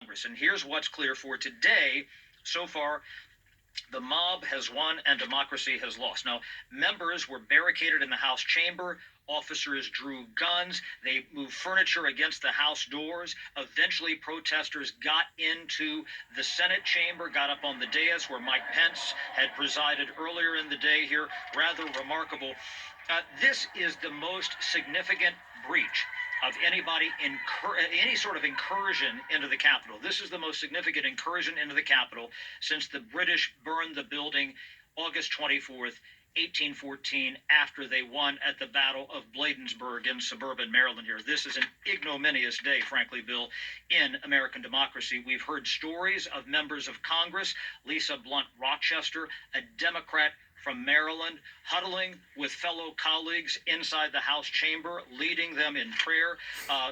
Congress. And here's what's clear for today. So far, the mob has won and democracy has lost. Now, members were barricaded in the House chamber. Officers drew guns. They moved furniture against the House doors. Eventually, protesters got into the Senate chamber, got up on the dais where Mike Pence had presided earlier in the day here. Rather remarkable. This is the most significant breach of any sort of incursion into the Capitol. This is the most significant incursion into the Capitol since the British burned the building August 24th, 1814, after they won at the Battle of Bladensburg in suburban Maryland here. This is an ignominious day, frankly, Bill, in American democracy. We've heard stories of members of Congress, Lisa Blunt Rochester, a Democrat from Maryland, huddling with fellow colleagues inside the House chamber, leading them in prayer.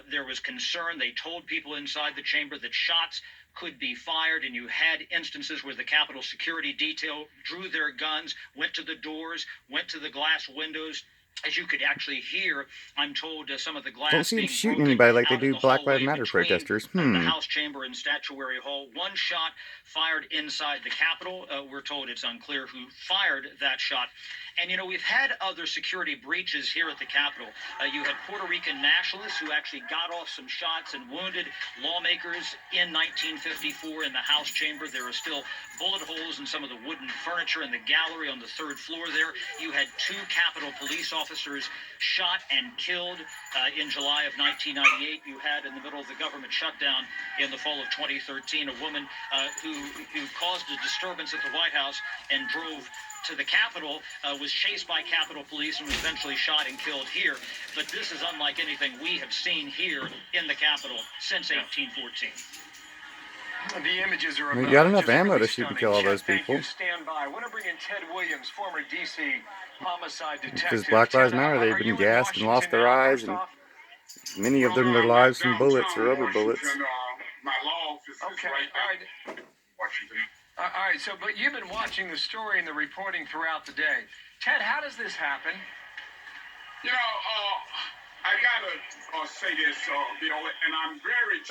There was concern. They told people inside the chamber that shots could be fired, and you had instances where the Capitol security detail drew their guns, went to the doors, went to the glass windows. As you could actually hear, I'm told some of the glass Don't see them being shooting broken anybody like they out in do the Black Lives hallway Matter between protesters. the House chamber and Statuary Hall. One shot fired inside the Capitol. We're told it's unclear who fired that shot. And, you know, we've had other security breaches here at the Capitol. You had Puerto Rican nationalists who actually got off some shots and wounded lawmakers in 1954 in the House chamber. There are still bullet holes in some of the wooden furniture in the gallery on the third floor there. You had 2 Capitol police officers shot and killed in July of 1998. You had, in the middle of the government shutdown in the fall of 2013, a woman who caused a disturbance at the White House and drove to the Capitol, was chased by Capitol Police and was eventually shot and killed here. But this is unlike anything we have seen here in the Capitol since 1814. The images are You got enough ammo to shoot and kill all those people. Stand by. I want to bring in Ted Williams, former D.C. homicide detective. Because Black Lives Matter, they've been gassed and lost their eyes, and many of them their lives from bullets or rubber bullets. My law office is right there. Washington. All right, so, but you've been watching the story and the reporting throughout the day. Ted, how does this happen? You know, I gotta say this, Bill, and I'm very,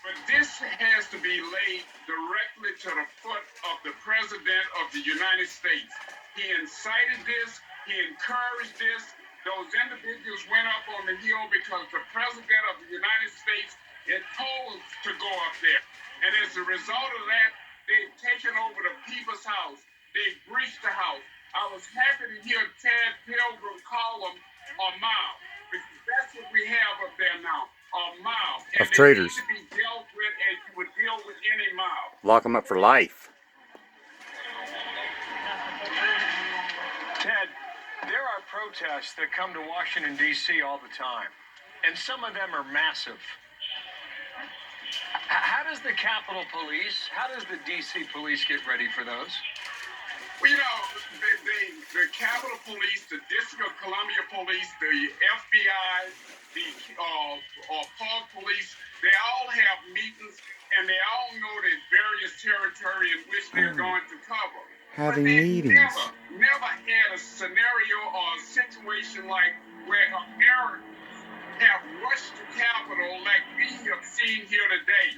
but this has to be laid directly to the foot of the President of the United States. He incited this, he encouraged this. Those individuals went up on the hill because the President of the United States imposed to go up there. And as a result of that, they've taken over the people's house. They've breached the house. I was happy to hear Ted Pilgrim call them a mob, because that's what we have up there now, a mob. And of traitors. They need to be dealt with as you would deal with any mob. Lock them up for life. Ted, there are protests that come to Washington, D.C. all the time, and some of them are massive. How does the Capitol Police, how does the D.C. Police get ready for those? Well, you know, the Capitol Police, the District of Columbia Police, the FBI, the Park Police, they all have meetings, and they all know the various territory in which they're going to cover. Having but meetings. Never had a scenario or a situation like where Americans have rushed the Capitol like we have seen here today.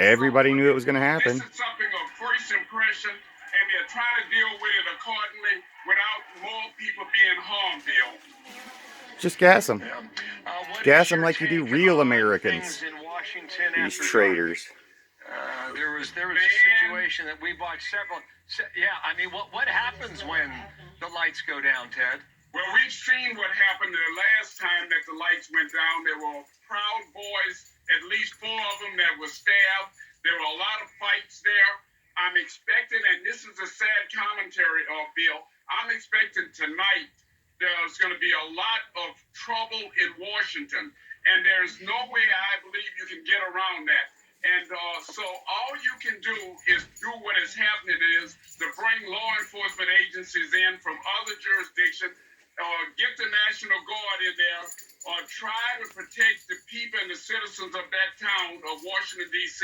Everybody knew it was going to happen. This is something of first impression, and they're trying to deal with it accordingly without more people being harmed, Bill. Just gas them. Gas them like you do real Americans. These traitors. There was a situation that we watched several. Yeah, I mean, what happens when the lights go down, Ted? Well, we've seen what happened the last time that the lights went down. There were Proud Boys, at least 4 of them that were stabbed. There were a lot of fights there. I'm expecting, and this is a sad commentary, Bill, I'm expecting tonight there's going to be a lot of trouble in Washington, and there's no way I believe you can get around that. And so all you can do is do what is happening is to bring law enforcement agencies in from other jurisdictions, get the National Guard in there, or try to protect the people and the citizens of that town of Washington, D.C.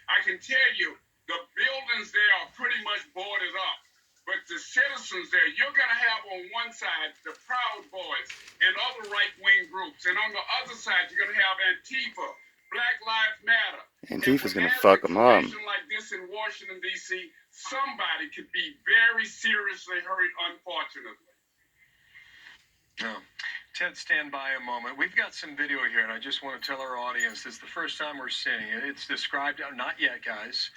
I can tell you, the buildings there are pretty much boarded up. But the citizens there, you're going to have on one side the Proud Boys and other right-wing groups. And on the other side, you're going to have Antifa, Black Lives Matter. Antifa's gonna And fuck them up. like this in Washington, D.C., somebody could be very seriously hurt, unfortunately. No. Ted, stand by a moment. We've got some video here, and I just want to tell our audience this is the first time we're seeing it. It's described, not yet, guys.